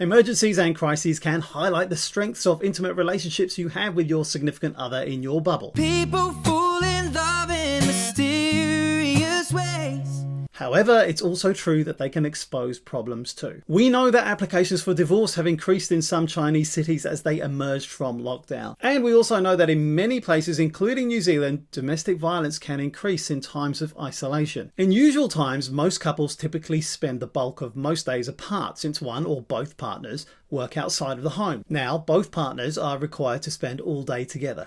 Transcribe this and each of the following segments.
Emergencies and crises can highlight the strengths of intimate relationships you have with your significant other in your bubble. People fall in love in mysterious ways. However, it's also true that they can expose problems too. We know that applications for divorce have increased in some Chinese cities as they emerged from lockdown. And we also know that in many places, including New Zealand, domestic violence can increase in times of isolation. In usual times, most couples typically spend the bulk of most days apart since one or both partners work outside of the home. Now, both partners are required to spend all day together.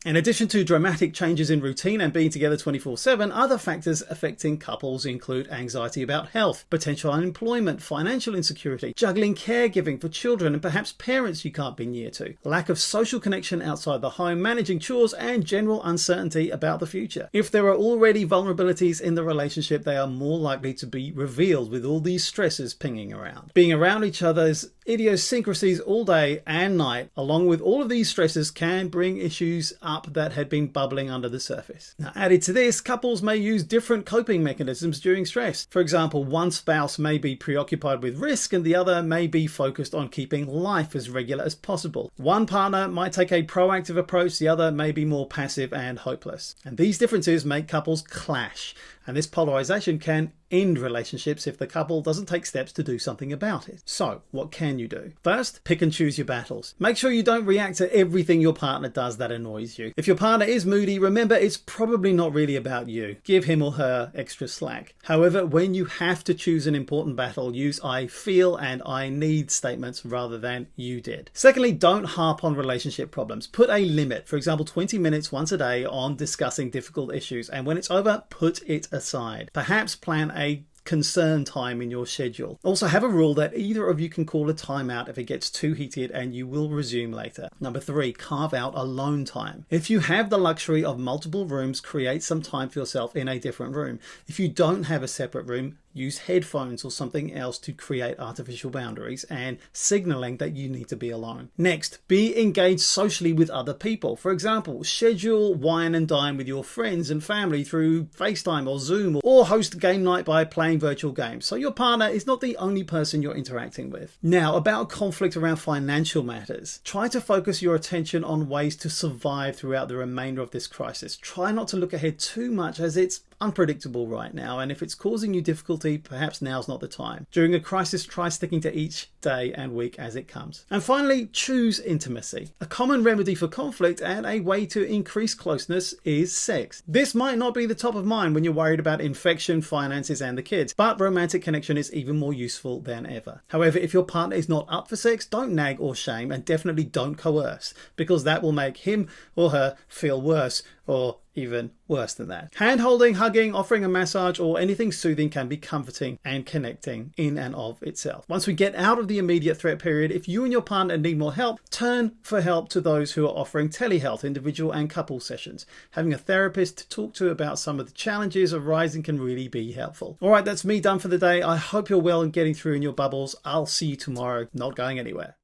In addition to dramatic changes in routine and being together 24/7, other factors affecting couples include anxiety about health, potential unemployment, financial insecurity, juggling caregiving for children and perhaps parents you can't be near to, lack of social connection outside the home, managing chores, and general uncertainty about the future. If there are already vulnerabilities in the relationship, they are more likely to be revealed with all these stresses pinging around. Being around each other's idiosyncrasies all day and night, along with all of these stresses, can bring issues up that had been bubbling under the surface. Now, added to this, couples may use different coping mechanisms during stress. For example, one spouse may be preoccupied with risk and the other may be focused on keeping life as regular as possible. One partner might take a proactive approach, the other may be more passive and hopeless. And these differences make couples clash, and this polarization can end relationships if the couple doesn't take steps to do something about it. So, what can you do? First, pick and choose your battles. Make sure you don't react to everything your partner does that annoys you. If your partner is moody, remember it's probably not really about you. Give him or her extra slack. However, when you have to choose an important battle, use I feel and I need statements rather than you did. Secondly, don't harp on relationship problems. Put a limit, for example 20 minutes once a day on discussing difficult issues, and when it's over, put it aside. Perhaps plan a concern time in your schedule. Also, have a rule that either of you can call a timeout if it gets too heated and you will resume later. Number 3, carve out alone time. If you have the luxury of multiple rooms, create some time for yourself in a different room. If you don't have a separate room, use headphones or something else to create artificial boundaries and signaling that you need to be alone. Next, be engaged socially with other people. For example, schedule wine and dine with your friends and family through FaceTime or Zoom, or host game night by playing virtual games, so your partner is not the only person you're interacting with. Now, about conflict around financial matters. Try to focus your attention on ways to survive throughout the remainder of this crisis. Try not to look ahead too much as it's unpredictable right now, and if it's causing you difficulty, perhaps now's not the time. During a crisis, try sticking to each day and week as it comes. And finally, choose intimacy. A common remedy for conflict and a way to increase closeness is sex. This might not be the top of mind when you're worried about infection, finances, and the kids, but romantic connection is even more useful than ever. However, if your partner is not up for sex, don't nag or shame, and definitely don't coerce, because that will make him or her feel worse, or even worse than that. Hand-holding, hugging, offering a massage, or anything soothing can be comforting and connecting in and of itself. Once we get out of the immediate threat period, if you and your partner need more help, turn for help to those who are offering telehealth, individual and couple sessions. Having a therapist to talk to about some of the challenges arising can really be helpful. Alright, that's me done for the day. I hope you're well and getting through in your bubbles. I'll see you tomorrow, not going anywhere.